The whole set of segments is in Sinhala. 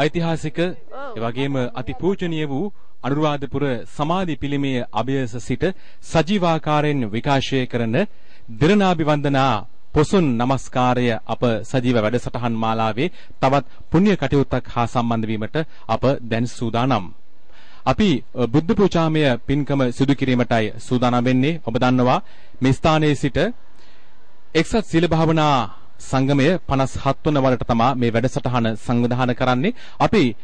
ඓතිහාසික ඒ වගේම අති පූජනීය වූ අනුරාධපුර සමාධි පිළිමයේ අභයස සිට සජීවාකාරයෙන් විකාශය කරන දිරනාභි වන්දනා පොසොන් නමස්කාරය අප සජීව වැඩසටහන් මාලාවේ තවත් පුණ්‍ය කටයුත්තක් හා සම්බන්ධ වීමට අප දැන් සූදානම්. අපි බුද්ධ පූජාමය පින්කම සිදු කිරීමටයි සූදානම් වෙන්නේ. ඔබ දන්නවා මේ ස්ථානයේ සිට එක්සත් සීල භාවනා සංගමය 57 වන වරට තමයි මේ වැඩසටහන සංවිධානය කරන්නේ. අපි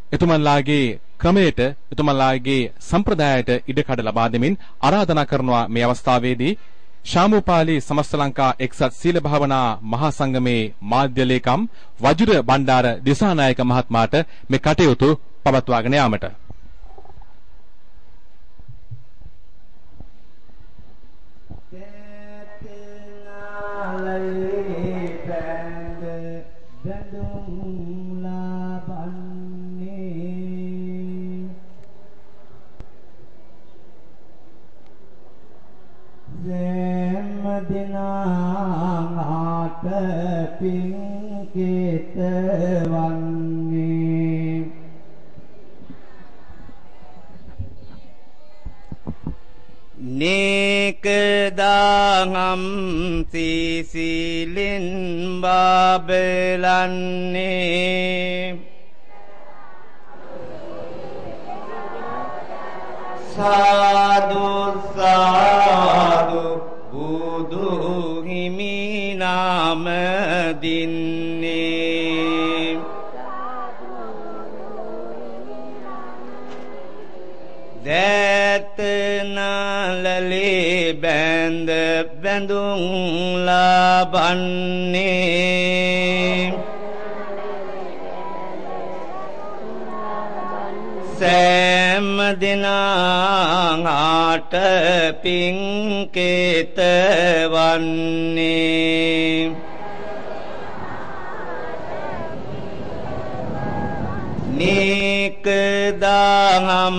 එතුමන්ලාගේ ක්‍රමයට එතුමන්ලාගේ සම්ප්‍රදායට ඉඩකඩ ලබා දෙමින් ආරාධනා කරනවා මේ අවස්ථාවේදී ශාමූපාලි සමස්ත ලංකා එක්සත් සීල භාවනා මහා සංගමේ මාධ්‍ය ලේකම් වජිර බණ්ඩාර දිසානායක මහත්මයාට මේ කටයුතු පවත්වාගෙන යාමට දිනාට පිංකිත වන්නේ නේකදාහම් සීසිලින් බබලන්නේ සාදු සාදු බුදු හිමි නාම දින්නේ දැතනලලේ බැඳ බැඳුම් ලබන්නේ සෑම දිනාට පිංකිත වන්නේ නේකදාහම්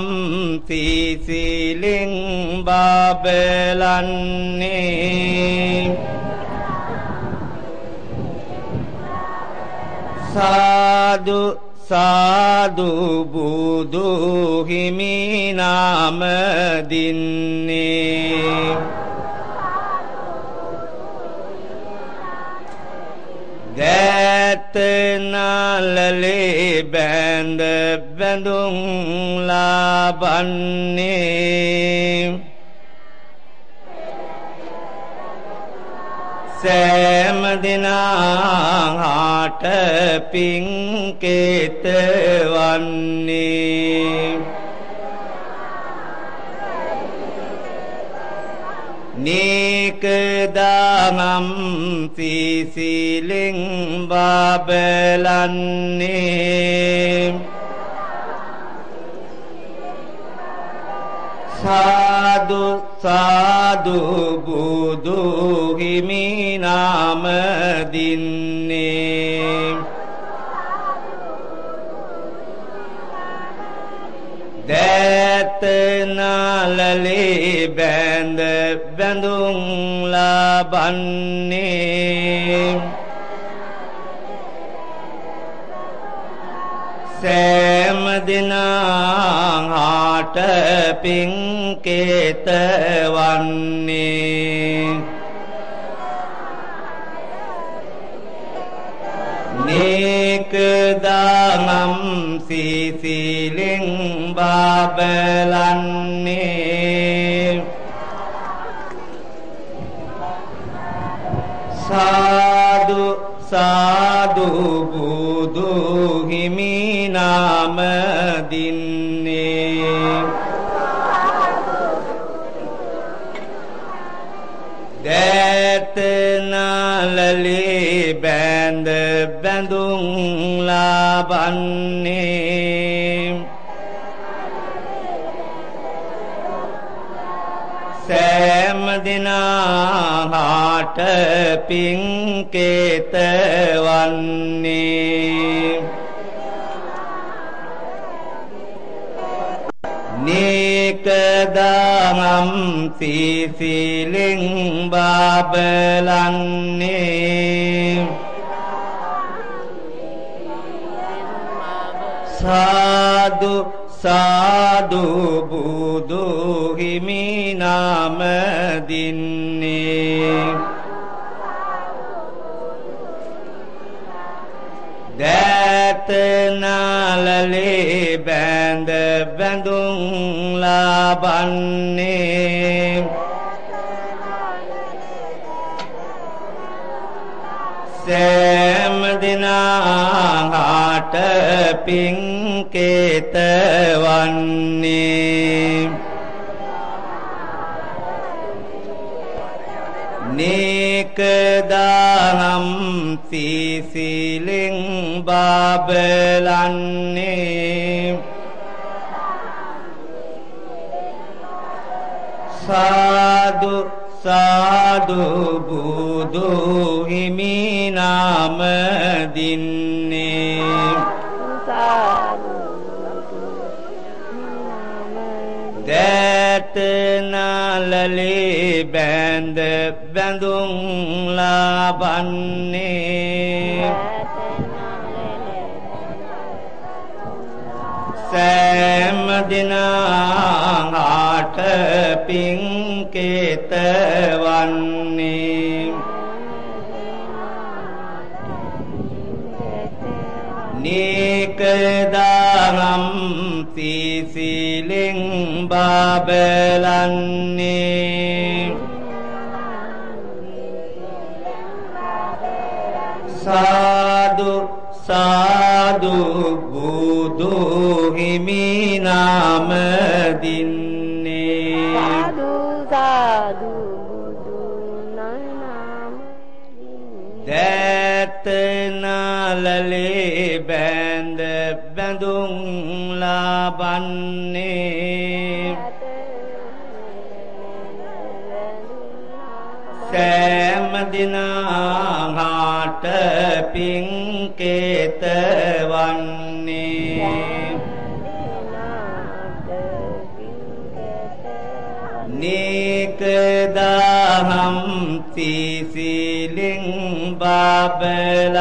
සීසිලින් බබලන්නේ සාදු සාදු බුදු හිමි නාම දින්නේ දැතනලලේ බැඳ බැඳුම් ලබන්නේ සෑම දිනාට පිංකිත වන්නේ නේකදානම් සීසිලින් බබලන්නේ සාදු සාදු බුදු හිමි නාම දින්නේ දැතනලලේ බැඳ බැඳුම් ලබන්නේ සෑම දිනාට පිංකිත වන්නේ නේකදානම් සීසිලින් බබලන්නේ සාදු සාදු බුදු හිමි නාම දින්නේ දැතනලලේ බැඳ බැඳුම් ලබන්නේ සෑම දිනාට පිංකිත වන්නේ නේකදානම් සීසිලින් බබලන්නේ සාදු සාදු බුදු හිමි නාම දින්නේ දෑත නාලලේ බැඳ බැඳුම් ලබන්නේ සෑම දිනාට පින්කේත වන්නේ නේකදානම් සීසිලෙන් බබලන්නේ සාදු සාදු බුදු හිමි නාම දින්නේ දෑත නාලලේ බැඳ බැඳුම් ලබන්නේ සෑම දිනාට පින්කේත වන්නේ නේකදානම් සීසිලෙන් බබලන්නේ සාදු සාදු බුදු හිමි නාම දින්නේ සාදු සාදු බුදු නාම දෑත නාලලේ බැඳ බැඳුම් ලබන්නේ සෑම දිනාට පින්කේත වන්නේ නේකදානම් සීසිලෙන් බබලන්නේ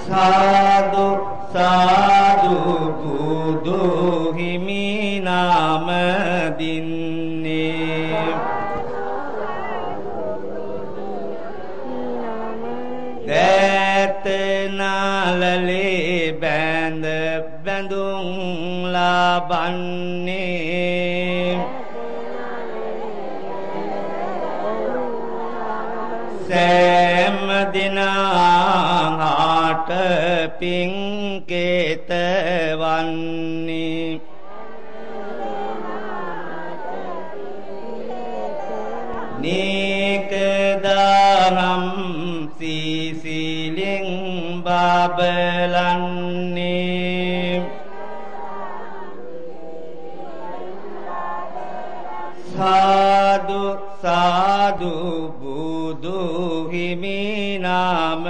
සාදු සාදු බුදු හිමි නාම දින්නේ දෑත නාලලේ බැඳ බැඳුම් ලබන්නේ සෑම දිනාට පින්කේත වන්නේ නේකදානම් සීසිලෙන් බබලන්නේ සාදු සාදු බුදු හිමි නාම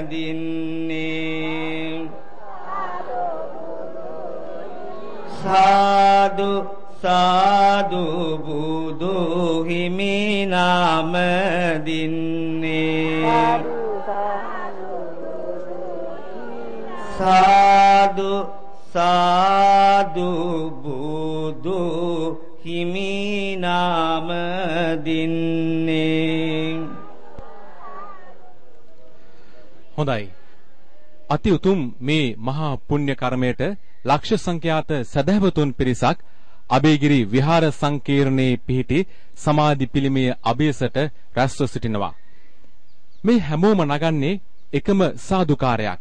දින්නේ සාදු සාදු බුදු හිමි නාම දින්නේ සාදු සාදු බුදු හිමි නාම දින්නේ හොඳයි අති උතුම් මේ මහා පුණ්‍ය කර්මයට ලක්ෂ සංඛ්‍යාත සදහවතුන් පිරිසක් අබේගිරි විහාර සංකීර්ණයේ පිහිටි සමාධි පිළිමයේ අභියසට රැස්ව සිටිනවා. මේ හැමෝම නගන්නේ එකම සාදුකාරයක්.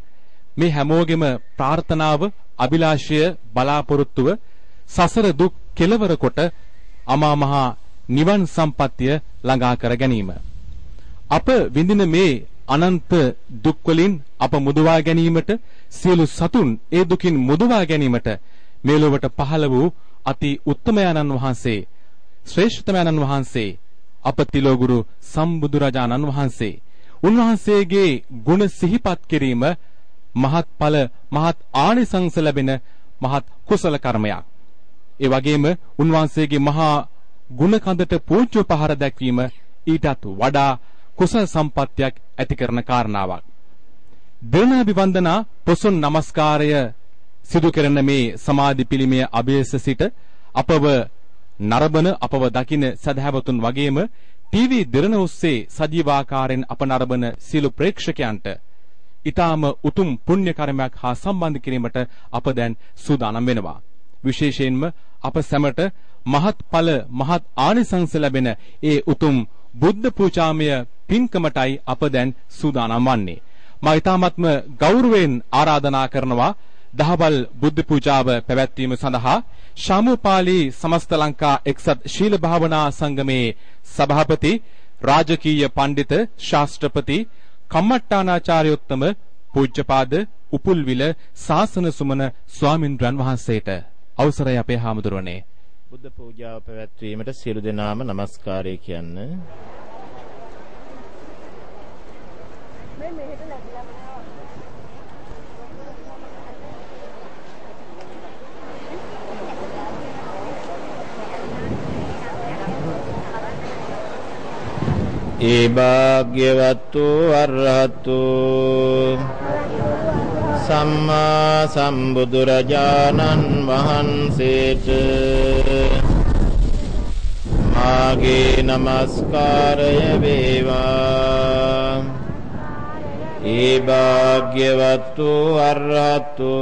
මේ හැමෝගෙම ප්‍රාර්ථනාව, අභිලාෂය, බලාපොරොත්තුව සසර දුක් කෙලවර කොට අමා මහ නිවන් සම්පත්තිය ළඟා කර ගැනීම. අප විඳින මේ අනන්ත දුක් වලින් අප මුදවා ගැනීමට, සියලු සතුන් ඒ දුකින් මුදවා ගැනීමට මේ ලොවට පහළ වූ අති උත්තමයන්න් වහන්සේ, ශ්‍රේෂ්ඨතමයන්න් වහන්සේ, අපතිලෝ ගුරු සම්බුදුරජාණන් වහන්සේ, උන්වහන්සේගේ ගුණ සිහිපත් කිරීම මහත්ඵල, මහත් ආනිසංස ලැබෙන මහත් කුසල කර්මයක්. ඒ වගේම උන්වහන්සේගේ මහා ගුණ කඳට පූජ්‍ය පහර දැක්වීම ඊටත් වඩා කුසල සම්පත්තියක් ඇති කරන කාරණාවක්. දිරණාභි වන්දනා පොසොන් නමස්කාරය සිදු කරන මේ සමාධි පිළිමය අභියස සිට අපව නරඹන අපව දකින සදහැවතුන් වගේම ටීවී දිරණ ඔස්සේ සජීවාකාරයෙන් අප නරඹන සියලු ප්‍රේක්ෂකයන්ට ඊටාම උතුම් පුණ්‍ය කර්මයක් හා සම්බන්ධ කිරීමට අප දැන් සූදානම් වෙනවා. විශේෂයෙන්ම අප සැමට මහත්ඵල මහත් ආනිසංස ලැබෙන ඒ උතුම් බුද්ධ පූජාමය පින්කමටයි අප දැන් සූදානම් වන්නේ. මා ඊ타මත්ම ගෞරවයෙන් ආරාධනා කරනවා දහවල් බුද්ධ පූජාව පැවැත්වීම සඳහා ශාමුපාලි සමස්ත ලංකා එක්සත් ශීල භාවනා සංගමේ සභාපති රාජකීය පඬිත ශාස්ත්‍රපති කම්මට්ටානාචාර්යෝත්තම පූජ්‍යපාද උපුල්විල ශාසන සුමන ස්වාමින්ද්‍රයන් වහන්සේට අවසරයි අපේ හාමුදුරනේ. බුද්ධ පූජාව පැවැත්වීමට සියලු දෙනාම নমස්කාරය කියන්න. ඒ භාග්‍යවතු අරහතු සම්මා සම්බුදුරජාණන් වහන්සේට මාගේ නමස්කාරය වේවා. ඒ භාග්‍යවතු අරහතු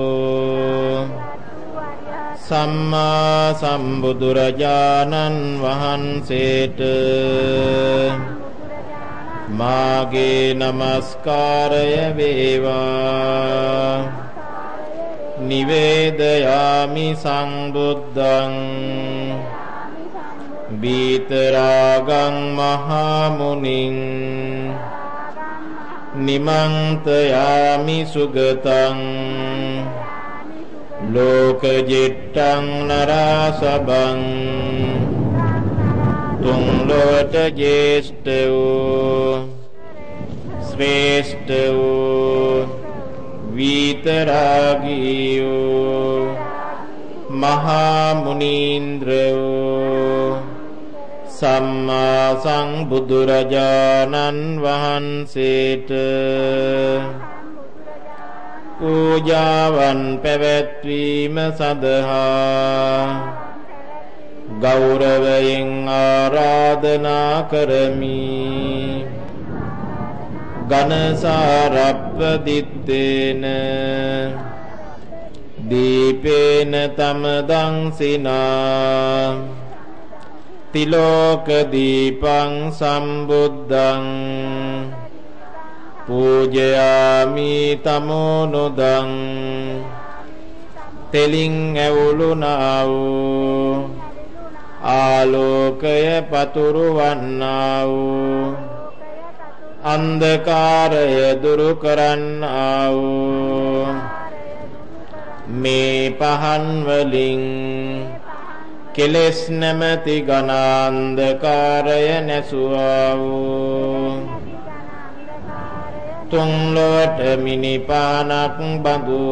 සම්මා සම්බුදුරජාණන් වහන්සේට මාගේ නමස්කාරය වේවා. නිවේදයාමි සංබුද්ධං බීතරාගං මහා මුනිං නිමන්තයාමි සුගතං ලෝකජිට්ඨං නරසබං තුන් ලොවට ජේෂ්ඨ වූ ශ්‍රේෂ්ඨ වූ විතරාගී වූ මහා මුනීන්ද්‍ර වූ සම්මා සම්බුදුරජාණන් වහන්සේට පූජාවන් පැවැත්වීම සඳහා ගෞරවයෙන් ආරාධනා කරමි. ඝනසාරප්පදිත්තේන දීපේන තමදං සිනා තිලෝක දීපං සම්බුද්ධං පූජයාමි තමෝනුදං තෙලින් ඇවුලුනා වූ ආලෝකය පතුරවන්නා වූ අන්ධකාරය දුරු කරන්නා වූ මේ පහන් වලින් කෙලෙස් නැමැති ඝනාන්ධකාරය නැසුවා වූ තුන් ලොවට මිනිපානක් බඳු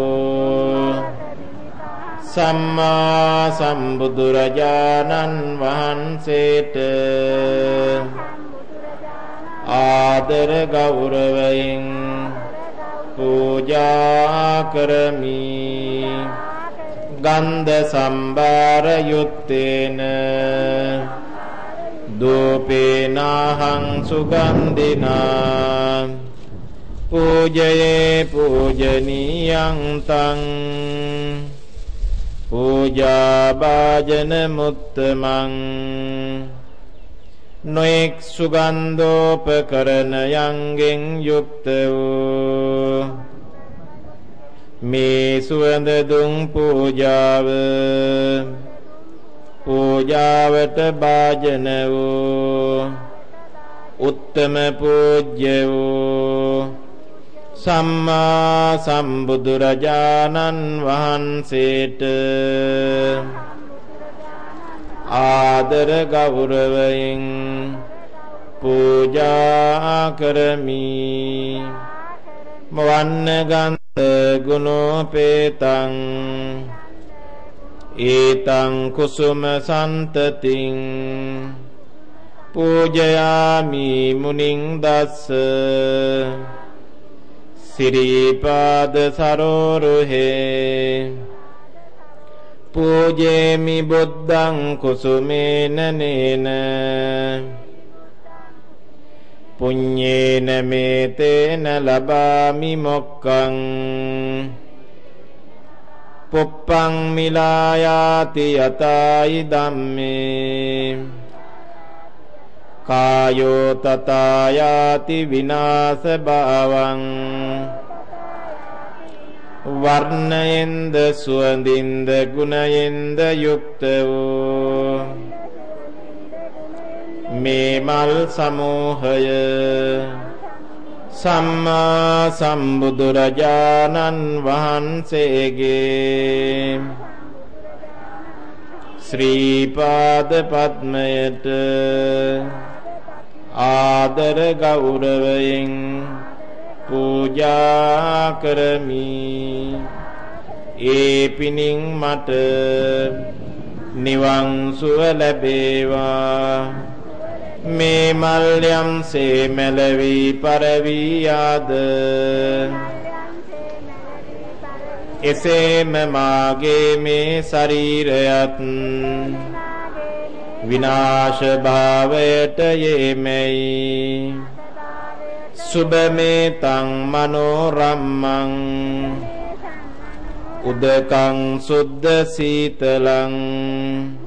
සම්මා සම්බුදුරජාණන් වහන්සේට ආදර ගෞරවයෙන් පූජා කරමි. ගන්ධ සම්භාර යුත්තේන දූපේනාහං සුගන්ධිනා පූජයේ පූජනීයං තං පූජා භාජන මුත්තමං නොඑක් සුගන්ධෝපකරණයන්ගෙන් යුක්ත වූ මේ සුවඳ දුම් පූජාව පූජාවට භාජන වූ උත්තම පූජ්‍ය වූ සම්මා සම්බුදුරජාණන් වහන්සේට ආදර ගෞරවයෙන් පූජා කරමි. වන්න ගන්ධ ගුණෝපේතං ඒතං කුසුම සන්තතින් පූජයාමි මුනිං දස්ස සිරිපාද සරෝරුහේ පූජේමි බුද්ධං කුසුමේන නේන පුඤ්ඤේන මේතේන ලබාමි මොක්ඛං පුප්පං මිලායාති යතයි ධම්මේ කායෝ තතායාති විනාශ භාවං වර්ණයෙන්ද සුවඳින්ද ගුණයෙන්ද යුක්ත වූ මේ මල් සමූහය සම්මා සම්බුදුරජාණන් වහන්සේගේ ශ්‍රී පාද පද්මයට ආදර ගෞරවයෙන් පූජා කරමි. ඒ පිණින් මට නිවන් සුව ලැබේවා. මේ මල් යම්සේ මැලවි පරවි ආද එසේම මාගේ මේ ශරීරයත් විනාශ භාවයට යෙමෙයි. සුබමේතං මනෝරම්මං උදකං සුද්ධ සීතලං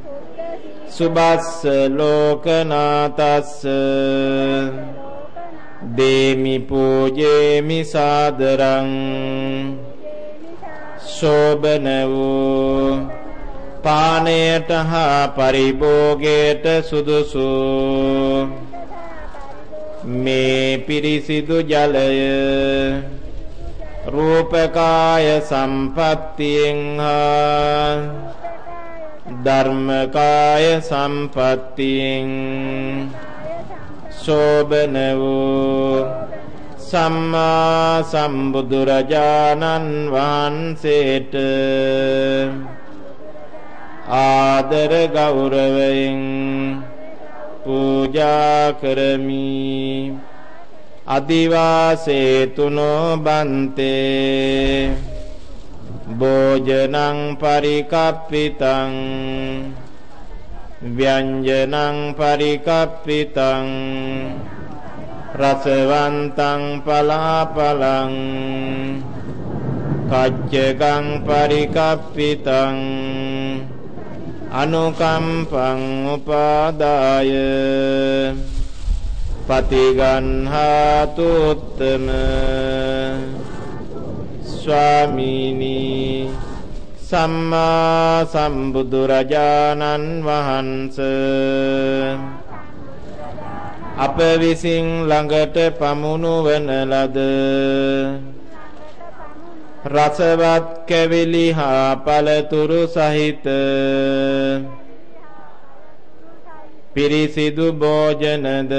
සුබස්ස ලෝකනාතස්ස දේමි පූජේමි සාදරං शोभन वූ පානයට හා පරිභෝගයට සුදුසු මේ පිරිසිදු ජලය රූපකාය සම්පත්තියෙන් හා ධර්මකාය සම්පත්තියෙන් शोभन වූ සම්මා සම්බුදුරජාණන් වහන්සේට ආදර ගෞරවයෙන් පූජා කරමි. අදිවාසේතුනෝ බන්තේ භෝජනං පරිකප්පිතං ව්‍යංජනං පරිකප්පිතං රසවන්තං පලාපලං කච්චකං පරිකප්පිතං අනුකම්පං උපාදාය පතිගන්හාතු උත්තම ස්වාමීනි සම්මා සම්බුදුරජාණන් වහන්සේ අප විසින් ළඟට පමුණුවන ලද රසවත් කැවිලි හා පළතුරු සහිත පිරිසිදු භෝජනද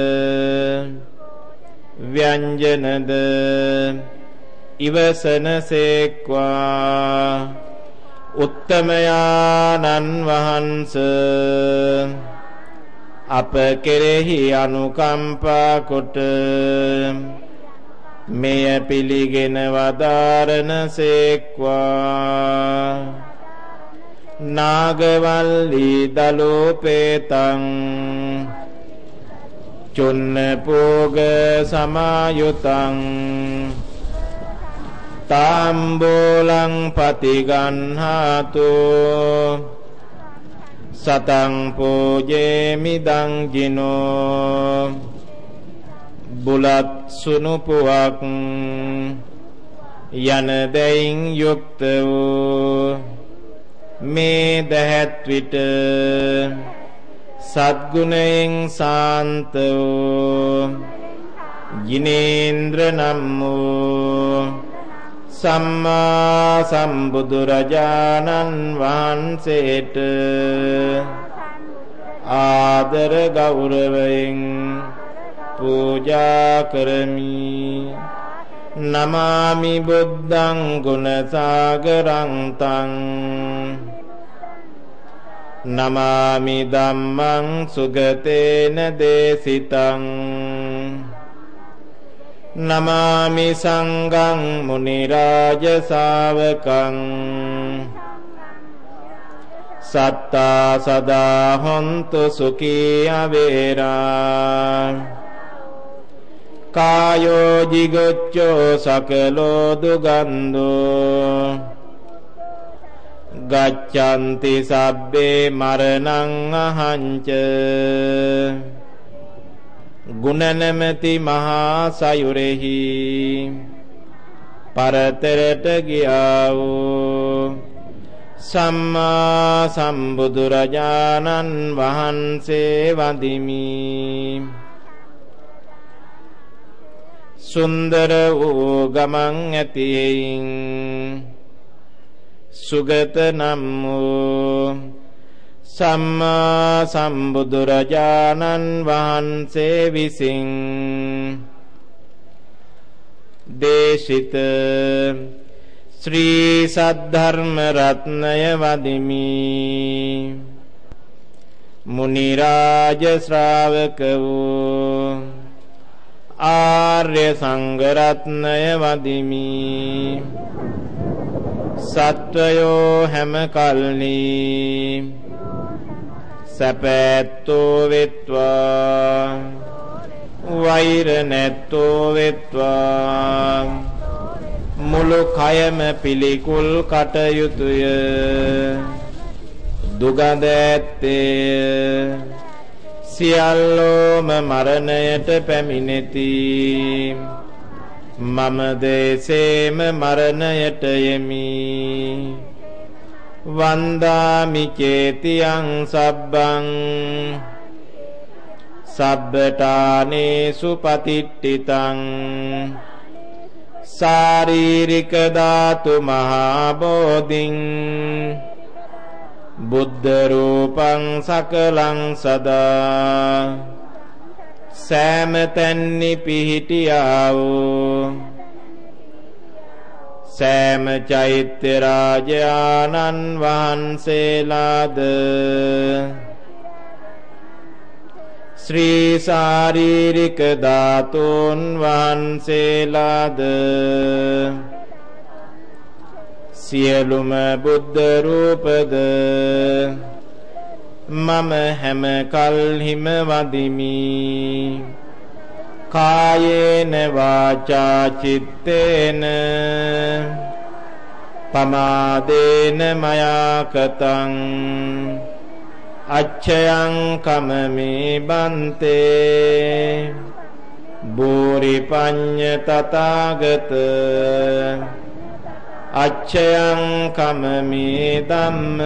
ව්‍යංජනද ඉවසන සේක්වා. උත්තමයාණන් වහන්සේ අප කෙරෙහි අනුකම්පා කොට මෙය පිළිගෙන වදාරන සේක්වා. නාගවල්ලි දලෝපේතං චුන්න පෝග සමායුතං තාම්බෝලං පතිගන්හාතු සතං පූජේමි දංජිනෝ. බුලත් සුනුපුවක් යන දෙයින් යුක්ත වූ මේ දැහැත් විට සද්ගුණයෙන් සාන්ත වූ ජිනේන්ද්‍ර නම් වූ සම්මා සම්බුදුරජාණන් වහන්සේට ආදර ගෞරවයෙන් පූජා කරමි. නමාමි බුද්ධං ගුණ සාගරං තං නමාමි ධම්මං සුගතේන දේසිතං නමාමි සංඝං මුනි රාජ ශාවකං සත්තා සදා හොන්තු සුඛී අවේරා කායෝ jigocchෝ සකලෝ දුගන්ධෝ ගච්ඡanti සබ්බේ මරණං අහංච ගුණනමති මහා සයුරෙහි පරතරට ගියා වූ සම්මා සම්බුදුරජාණන් වහන්සේ වඳිමි. සුන්දර වූ ගමන් ඇතියෙන් සුගත නම් වූ සම්මා සම්බුදුරජාණන් වහන්සේ විසින් දේශිත ශ්‍රී සද්ධර්ම රත්නය වදිමි. මුනි රාජ ශ්‍රාවක වූ ආර්ය සංඝ රත්නය වදිමි. සත්වයෝ හැම කල්හි සැපැත්තෝ වෙත්වා වෛර නැත්තෝ වෙත්වා මුළු කයම පිළිකුල් කටයුතුය දුගඳ ඇත්තේ සියල්ලෝම මරණයට පැමිණෙති. මම දේසේම මරණයට යෙමි. වන්දාමි චේතියං සබ්බං සබ්බඨානේසු පතිට්ඨිතං ශාරීරික ධාතු මහා බෝධින් බුද්ධ රූපං සකලං සදා සෑම තැන්නි පිහිටියා වූ සෑම චෛත්‍ය රාජානන් වහන්සේලාද ශ්‍රී ශාරීරික ධාතුන් වහන්සේලාද සියලුම බුද්ධ රූපද මම හැම කල්හිම වදිමි. කායේන වාචා චිත්තේන පමාදේන මයා කතං අච්ඡයං කමමේ බන්තේ බෝරි පඤ්ඤ තථාගත අච්ඡයං කමමේ ධම්ම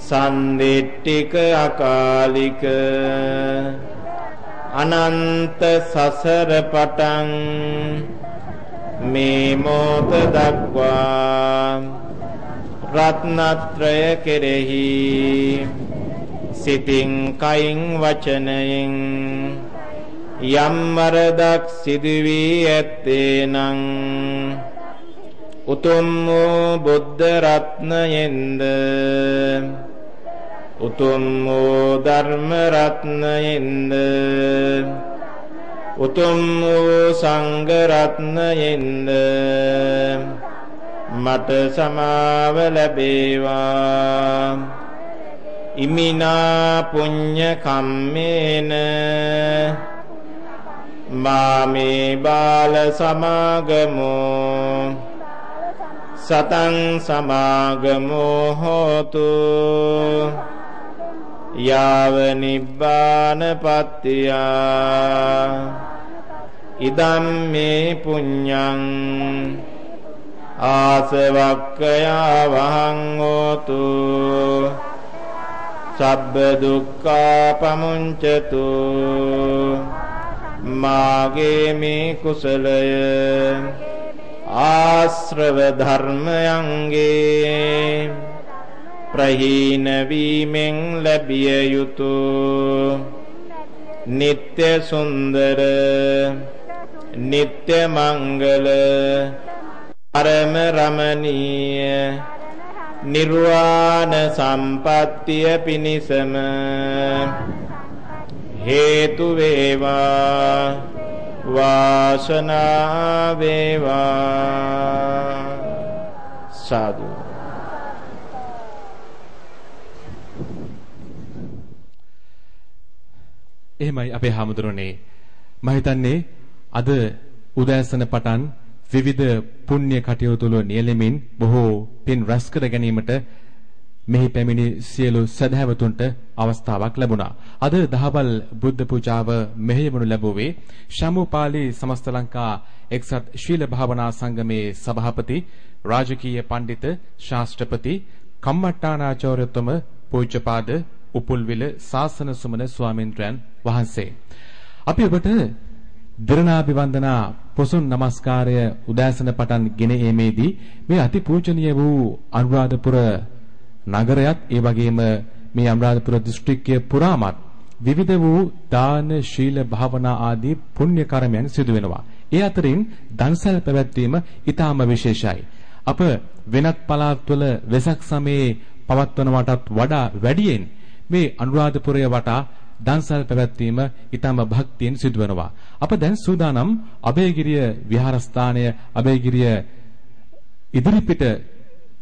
සන්දිට්ඨික අකාලික අනන්ත සසර පටන් මේ මොහොත දක්වා රත්නත්‍රය කෙරෙහි සිතින් කයින් වචනයෙන් යම් වරදක් සිදු වී ඇත්තේනම් උතුම් වූ බුද්ධ රත්නයෙන්ද උතුම් වූ ධර්ම රත්නයෙන්ද උතුම් වූ සංඝ රත්නයෙන්ද මට සමාව ලැබේවා. ඉමිනා පුඤ්ඤ කම්මේන මාමේ බාල සමාගමෝ සතං සමාගමෝ හෝතු යාව නිබ්බාන පත්තියා. ඉදම් මේ පුඤ්ඤං ආසවක්ඛයා වහං හෝතු සබ්බ දුක්ඛා පමුංචතු. මාගේ මේ කුසලය ආශ්‍රව ධර්මයන්ගේ ප්‍රහීන වීමෙන් ලැබිය යුතු නිත්‍ය සුන්දර නිත්‍ය මංගල පරම රමණීය නිර්වාණ සම්පත්තිය පිණිසම හේතු වේවා වාසනාව වේවා සාදු. එහෙමයි අපේ හාමුදුරනේ මම හිතන්නේ අද උදෑසන පටන් විවිධ පුණ්‍ය කටයුතු වල නියැලෙමින් බොහෝ පින් රැස් කර ගැනීමට මෙහි පැමිණි සියලු සදහැවතුන්ට අවස්ථාවක් ලැබුණා. අද දහවල් බුද්ධ පූජාව මෙහෙයවනු ලැබුවේ ශාමුපාලි සමස්ත ලංකා එක්සත් ශීල භාවනා සංගමේ සභාපති රාජකීය පඬිත ශාස්ත්‍රපති කම්මට්ටානාචාර්යතුම පූජ්‍යපාද උපුල්විල ශාසන සුමන ස්වාමීන්ද්‍රයන් වහන්සේ. අපි ඔබට දිරණාභිවන්දනා පොසොන් නමස්කාරය උදෑසන පටන් ගෙන ඒමේදී මේ අති පූජනීය වූ අනුරාධපුර නගරයත් ඒ වගේම මේ අනුරාධපුර දිස්ත්‍රික්කයේ පුරාමත් විවිධ වූ දාන ශීල භාවනා ආදී පුණ්‍ය කර්මයන් සිදු වෙනවා. ඒ අතරින් දන්සල් පැවැත්වීම ඊටාම විශේෂයි. අප වෙනත් පළාත්වල වෙසක් සමයේ පවත්වනවටත් වඩා වැඩියෙන් මේ අනුරාධපුරය වටා දන්සල් පැවැත්වීම ඊටම භක්තියෙන් සිදු වෙනවා. අප දැන් සූදානම් අභයගිරිය විහාරස්ථානය අභයගිරිය ඉදිරිපිට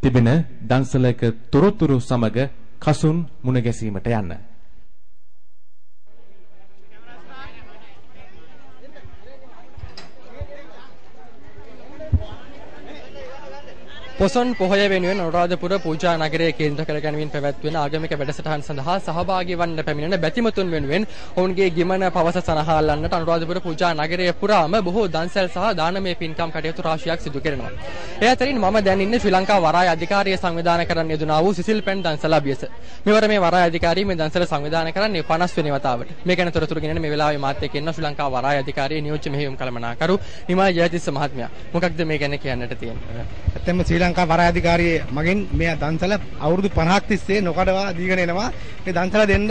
තිබෙන දන්සලක තොරතුරු සමග කසුන් මුණ ගැසීමට යන්න. පොසොන් පොහොය වෙනුවෙන් අනුරාධපුර පූජා නගරයේ කේන්ද්‍ර කරගැනීමෙන් පැවැත්වෙන ආගමික වැඩසටහන් සඳහා සහභාගී වන්න පැමිණෙන බැතිමතුන් වෙනුවෙන් ඔවුන්ගේ ගිමන පවස සනහාලන්නට අනුරාධපුර පූජා නගරයේ පුරාම බොහෝ දන්සැල් සහ දානමය පින්කම් කටයුතු රාශියක් සිදු කරනවා. ඒ අතරින් මම දැන් ඉන්නේ ශ්‍රී ලංකා වරාය අධිකාරිය සංවිධානය කරන්න යෙදුනා වූ සිසිල් පෙන් දන්සල අභියස. මෙවර මේ වරාය අධිකාරිය මේ දන්සල සංවිධානය කරන්නේ 50 වෙනි වතාවට. මේ ගැන තොරතුරු ගෙනෙන මේ වෙලාවේ මාත් එක්ක ඉන්න ශ්‍රී ලංකා වරාය අධිකාරියේ නියෝජ්‍ය මෙහෙයුම් කළමනාකරු නිමා ජයතිස්ස මහත්මයා. මොකක්ද මේ ගැන කියන්නට තියෙන්නේ? ඇත්තම ශ්‍රී ලංකා වරාය අධිකාරිය මගෙන් මේ දන්සල අවුරුදු 50ක් තිස්සේ නොකඩවා දීගෙන එනවා. මේ දන්සල දෙන්න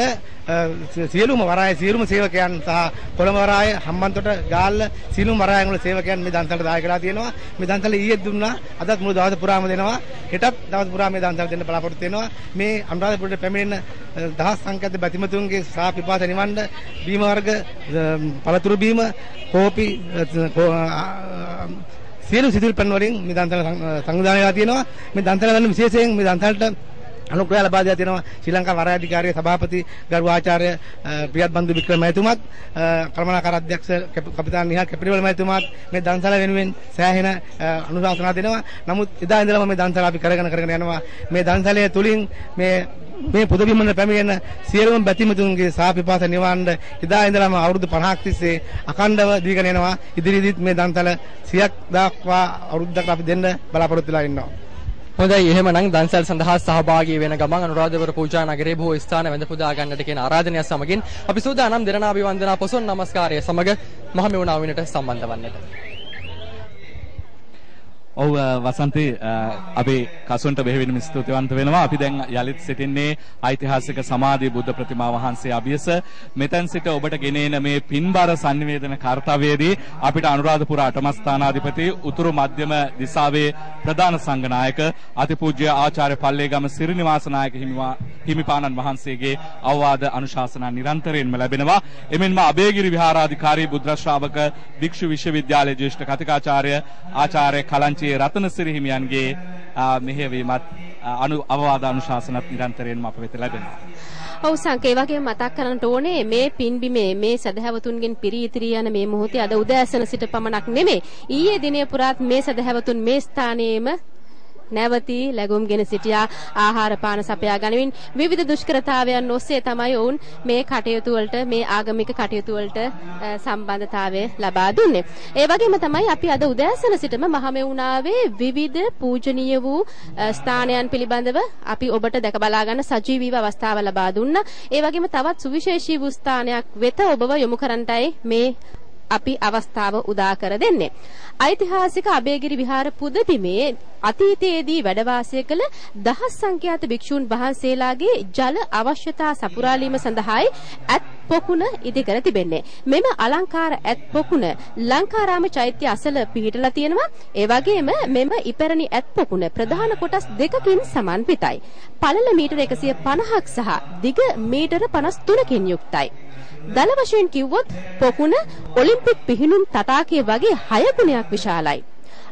සියලුම වරාය සියලුම සේවකයන් සහ කොළඹ වරාය හම්බන්තොට ගාල්ල සියලුම වරායන් වල සේවකයන් මේ දන්සලට දායක වෙලා තියෙනවා. මේ දන්සල ඊයේ දුන්නා. අදත් මුළු දවස පුරාම දෙනවා. හෙටත් දවස් පුරාම මේ දන්සල දෙන්න බලාපොරොත්තු වෙනවා. මේ අනුරාධපුරට පැමිණෙන දහස් සංඛ්‍යාත බැතිමතුන්ගේ සා පිපාස නිවන්න බීම වර්ග පළතුරු බීම කෝපි සියලු සිදුල් පෙන් වලින් මේ දන්සල සංවිධානය වෙලා තියෙනවා. මේ දන්සල වල විශේෂයෙන් මේ දන්සලට අනුග්‍රහ ලබා දී තියෙනවා ශ්‍රී ලංකා වරාය අධිකාරිය සභාපති ගරු ආචාර්ය ප්‍රියත් බන්දු වික්‍රම මහතුමත් කළමනාකාර අධ්‍යක්ෂ කපිතාන් නිහාල් කැපිටිවල මහතුමත් මේ දන්සල වෙනුවෙන් සෑහෙන අනුශාසනා දෙනවා. නමුත් එදා ඉඳලම මේ දන්සල අපි කරගෙන යනවා. මේ දන්සලයේ තුලින් මේ පුදබිමන පැමිණෙන සියලුම බැතිමතුන්ගේ සාපිපාස නිවන්න එදා ඉඳලම අවුරුදු 50ක් තිස්සේ අඛණ්ඩව දීගෙන යනවා. ඉදිරියේදීත් මේ දන්සල 100ක් දක්වා අවුරුද්දකට අපි දෙන්න බලාපොරොත්තු වෙලා ඉන්නවා. හොඳයි එහෙමනම් දන්සල් සඳහා සහභාගී වෙන ගමන් අනුරාධපුර පූජා නගරයේ බොහෝ ස්ථාන වැඳ පුදා ගන්නට කියන ආරාධනය සමගින් අපි සූදානම් දිරණාභිවන්දනා පොසොන් නමස්කාරය සමග මහමෙවුනා වෙනට සම්බන්ධ වන්නට. ඔව් වසන්තේ අපි කසුන්ට බෙහෙවින්ම ස්තුතිවන්ත වෙනවා. අපි දැන් යලිත් සිටින්නේ ඓතිහාසික සමාධි බුද්ධ ප්‍රතිමා වහන්සේ අභියස. මෙතෙන් සිට ඔබට ගෙනෙන මේ පින්බර sannivedana කාර්යවේදී අපිට අනුරාධපුර අටමස්ථානාධිපති උතුරු මධ්‍යම දිසාවේ ප්‍රධාන සංඝනායක අතිපූජ්‍ය ආචාර්ය පල්ලේගම සිරිනිවාස නායක හිමිපාණන් වහන්සේගේ අවවාද අනුශාසනා නිරන්තරයෙන්ම ලැබෙනවා. එමෙන්ම අබේගිරි විහාරාධිකාරී බුද්ධ ශ්‍රාවක භික්ෂු විශ්වවිද්‍යාලයේ ජ්‍යෙෂ්ඨ කතිකාචාර්ය ආචාර්ය කලංචි රතනසිරි හිමියන්ගේ මෙහෙයවීමත් අවවාද අනුශාසනත් නිරන්තරයෙන්ම අප වෙත ලැබෙනවා. ඔව් සංකේ වගේ මතක් කරන්නට ඕනේ මේ පින්බිමේ මේ සදහැවතුන්ගෙන් පිරී යන මේ මොහොතේ අද උදෑසන සිට පමණක් නෙමෙයි ඊයේ දිනේ පුරාත් මේ සදහැවතුන් මේ ස්ථානයේම නැවතී ලැබුම්ගෙන සිටියා ආහාර පාන සපයා ගනිමින් විවිධ දුෂ්කරතාවයන් ඔස්සේ තමයි ඔවුන් මේ කටයුතු වලට මේ ආගමික කටයුතු වලට සම්බන්ධතාවය ලබා දුන්නේ. ඒ වගේම තමයි අපි අද උදෑසන සිටම මහමෙවුනාවේ විවිධ පූජනීය වූ ස්ථානයන් පිළිබඳව අපි ඔබට දැක බලා ගන්න සජීවීව අවස්ථාව ලබා දුන්නා. ඒ වගේම තවත් සුවිශේෂී වූ ස්ථානයක් වෙත ඔබව යොමු කරන්නටයි මේ අපි අවස්ථාව උදා කර දෙන්නේ. ඓතිහාසික අබේගිරි විහාර පුදබිමේ අතීතයේදී වැඩ වාසය කළ දහස් සංඛ්‍යාත භික්ෂූන් වහන්සේලාගේ ජල අවශ්‍යතා සපුරාලීම සඳහායි ඇත් පොකුණ ඉදිකර තිබෙන්නේ. මෙම අලංකාර ඇත් පොකුණ ලංකාරාම චෛත්‍ය අසල පිහිටලා තියෙනවා. ඒ වගේම මෙම ඉපැරණි ඇත් පොකුණ ප්‍රධාන කොටස් දෙකකින් සමන්විතයි. පළල මීටර 150ක් සහ දිග මීටර 53කින් යුක්තයි. දල වශයෙන් කිව්වොත් පොකුණ ඔලිම්පික් පිහිනුම් තටාකයේ වගේ 6 ගුණයක් විශාලයි.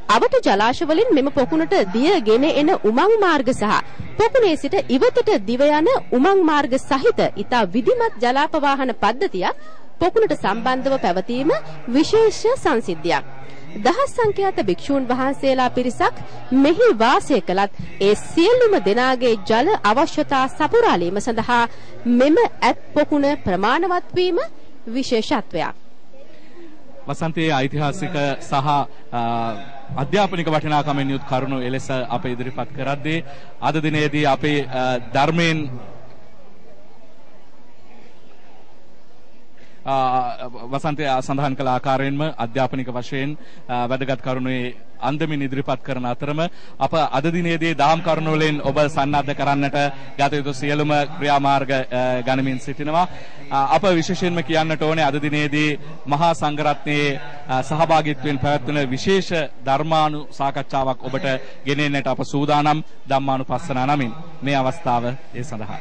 අවට ජලාශ වලින් මෙම පොකුණට දිය ගෙන එන උමං මාර්ග සහ පොකුණේ සිට ඉවතට දිව යන උමං මාර්ග සහිත ඉතා විධිමත් ජලාපවාහන පද්ධතියක් පොකුණට සම්බන්ධව පැවතීම විශේෂ සංසිද්ධියක්. දහස් සංඛ්‍යාත භික්ෂූන් වහන්සේලා පිරිසක් මෙහි වාසය කළත් ඒ සියලුම දෙනාගේ ජල අවශ්‍යතා සපුරාලීම සඳහා මෙම ඇත් පොකුණ ප්‍රමාණවත් වීම විශේෂත්වයක්. වසන්තයේ ඓතිහාසික සහ අධ්‍යාපනික වටිනාකමින් යුත් කරුණු එලෙස අප ඉදිරිපත් කරද්දී අද දිනේදී අපේ ධර්මයෙන් වසන්තය සඳහන් කළ ආකාරයෙන්ම අධ්‍යාපනික වශයෙන් වැදගත් කරුණුවේ අන්දමින් ඉදිරිපත් කරන අතරම අප අද දිනේදී දහම් කරුණු වලින් ඔබ සන්නද්ධ කරන්නට ගත යුතු සියලුම ක්‍රියාමාර්ග ගනිමින් සිටිනවා. අප විශේෂයෙන්ම කියන්නට ඕනේ අද දිනේදී මහා සංඝරත්නයේ සහභාගීත්වයෙන් පැවැත්වෙන විශේෂ ධර්මානු සාකච්ඡාවක් ඔබට ගෙනෙන්නට අප සූදානම් ධම්මානුපස්සනා නමින් මේ අවස්ථාව ඒ සඳහා